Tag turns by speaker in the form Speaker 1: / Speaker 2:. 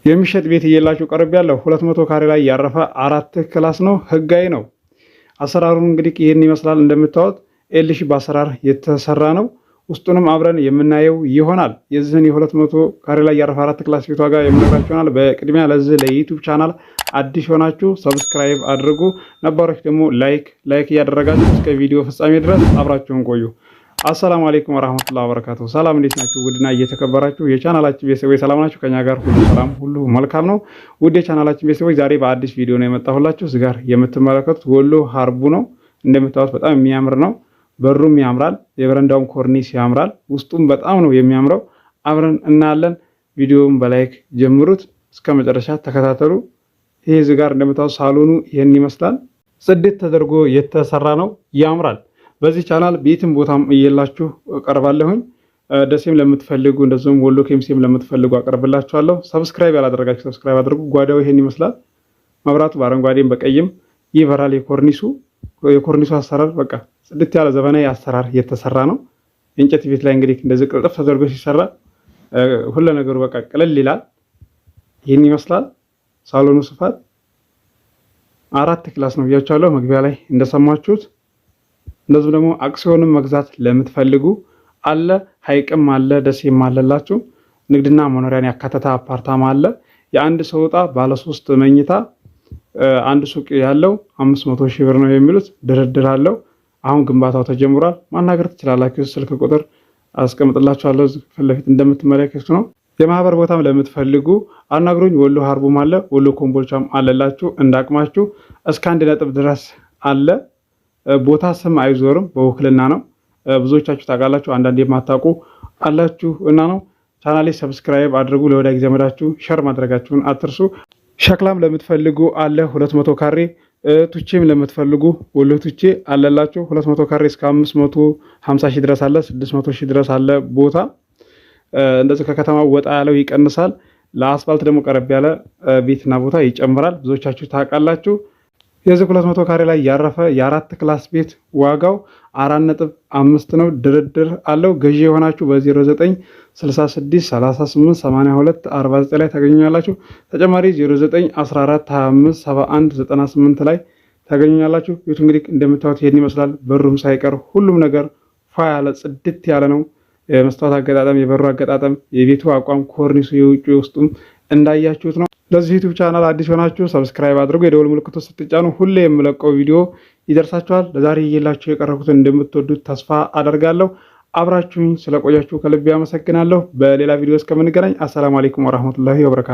Speaker 1: የሚሸጥ ቤት እየላችሁ ቀርብ ያለው 200 ካሬ ላይ ያረፈ 4 ክላስ ነው። ህጋዊ ነው። አሰራሩን እንግዲህ ይሄን ይመስላል። እንደምታዩት ኤልሺ በአሰራር የተሰራ ነው። ውስጡንም አብረን የምናየው ይሆናል። የዚህን የ200 ካሬ ላይ ያረፈ 4 ክላስ ቤት ዋጋ የምነግራችሁ ይሆናል። በቅድሚያ ለዚህ ለዩቲዩብ ቻናል አዲስ ሆናችሁ ሰብስክራይብ አድርጉ፣ ነባሮች ደግሞ ላይክ እያደረጋችሁ እስከ ቪዲዮ ፍጻሜ ድረስ አብራችሁን ቆዩ። አሰላሙ አለይኩም ወራህመቱላሂ ወበረካቱ። ሰላም እንዴት ናችሁ? ውድና እየተከበራችሁ የቻናላችን ቤተሰቦች ሰላም ናችሁ? ከኛ ጋር ሁሉ ሰላም ሁሉ መልካም ነው። ውድ የቻናላችን ቤተሰቦች ዛሬ በአዲስ ቪዲዮ ነው የመጣሁላችሁ። እዚህ ጋር የምትመለከቱት ወሎ ሀርቡ ነው። እንደምታዩት በጣም የሚያምር ነው። በሩም ያምራል፣ የበረንዳውም ኮርኒስ ያምራል። ውስጡም በጣም ነው የሚያምረው። አብረን እናያለን። ቪዲዮውን በላይክ ጀምሩት፣ እስከ መጨረሻ ተከታተሉ። ይሄ እዚህ ጋር እንደምታዩት ሳሎኑ ይሄን ይመስላል። ጽድት ተደርጎ የተሰራ ነው፣ ያምራል። በዚህ ቻናል ቤትም ቦታም እየላችሁ ቀርባለሁኝ። ደሴም ለምትፈልጉ እንደዚሁም ወሎ ኬምሴም ለምትፈልጉ አቀርብላችኋለሁ። ሰብስክራይብ ያላደረጋችሁ ሰብስክራይብ አድርጉ። ጓዳው ይሄን ይመስላል። መብራቱ በአረንጓዴም በቀይም ይበራል። የኮርኒሱ አሰራር በቃ ጽድት ያለ ዘመናዊ አሰራር የተሰራ ነው። እንጨት ቤት ላይ እንግዲህ እንደዚህ ቅልጥፍ ተደርጎ ሲሰራ ሁሉ ነገሩ በቃ ቅልል ይላል። ይሄን ይመስላል። ሳሎኑ ስፋት 4 ክላስ ነው ብያችኋለሁ መግቢያ ላይ እንደሰማችሁት። እንደዚሁም ደግሞ አክሲዮንም መግዛት ለምትፈልጉ አለ። ሐይቅም አለ፣ ደሴም አለላችሁ። ንግድና መኖሪያን ያካተተ አፓርታማ አለ። የአንድ ሰው ዕጣ ባለ 3 መኝታ አንድ ሱቅ ያለው 500 ሺህ ብር ነው የሚሉት። ድርድር አለው። አሁን ግንባታው ተጀምሯል። ማናገር ትችላላችሁ። ስልክ ቁጥር አስቀምጥላችኋለሁ ፊት ለፊት እንደምትመለከቱት ነው። የማህበር ቦታም ለምትፈልጉ አናግሩኝ። ወሎ ሀርቡም አለ፣ ወሎ ኮምቦልቻም አለላችሁ። እንዳቅማችሁ እስከ 1 ነጥብ ድረስ አለ። ቦታ ስም አይዞርም፣ በውክልና ነው። ብዙዎቻችሁ ታውቃላችሁ፣ አንዳንድ የማታውቁ አላችሁ እና ነው። ቻናሌ ሰብስክራይብ አድርጉ። ለወዳጅ ዘመዳችሁ ሸር ማድረጋችሁን አትርሱ። ሸክላም ለምትፈልጉ አለ 200 ካሬ። ቱቼም ለምትፈልጉ ወሎ ቱቼ አለላችሁ 200 ካሬ እስከ 550 ሺህ ድረስ አለ፣ 600 ሺህ ድረስ አለ ቦታ። እንደዚህ ከከተማው ወጣ ያለው ይቀንሳል። ለአስፋልት ደግሞ ቀረብ ያለ ቤትና ቦታ ይጨምራል። ብዙዎቻችሁ ታውቃላችሁ። የዚህ 200 ካሬ ላይ ያረፈ የ4 ክላስ ቤት ዋጋው 4.5 ነው። ድርድር አለው። ገዢ የሆናችሁ በ09 66 38 82 49 ላይ ታገኙኛላችሁ። ተጨማሪ 09 14 25 71 98 ላይ ታገኙኛላችሁ። ቤቱ እንግዲህ እንደምታዩት ይሄን ይመስላል። በሩም ሳይቀር ሁሉም ነገር ፋ ያለ ጽድት ያለ ነው። የመስታወት አገጣጠም፣ የበሩ አገጣጠም፣ የቤቱ አቋም፣ ኮርኒሱ፣ የውጭ ውስጡም እንዳያችሁት ነው። ለዚህ ዩቲዩብ ቻናል አዲስ ሆናችሁ ሰብስክራይብ አድርጉ። የደወል ምልክቱ ስትጫኑ ሁሌ የምለቀው ቪዲዮ ይደርሳችኋል። ለዛሬ እየላችሁ የቀረቡትን እንደምትወዱት ተስፋ አደርጋለሁ። አብራችሁኝ ስለቆያችሁ ከልብ አመሰግናለሁ። በሌላ ቪዲዮ እስከምንገናኝ አሰላሙ አለይኩም ወራህመቱላሂ ወበረካቱ።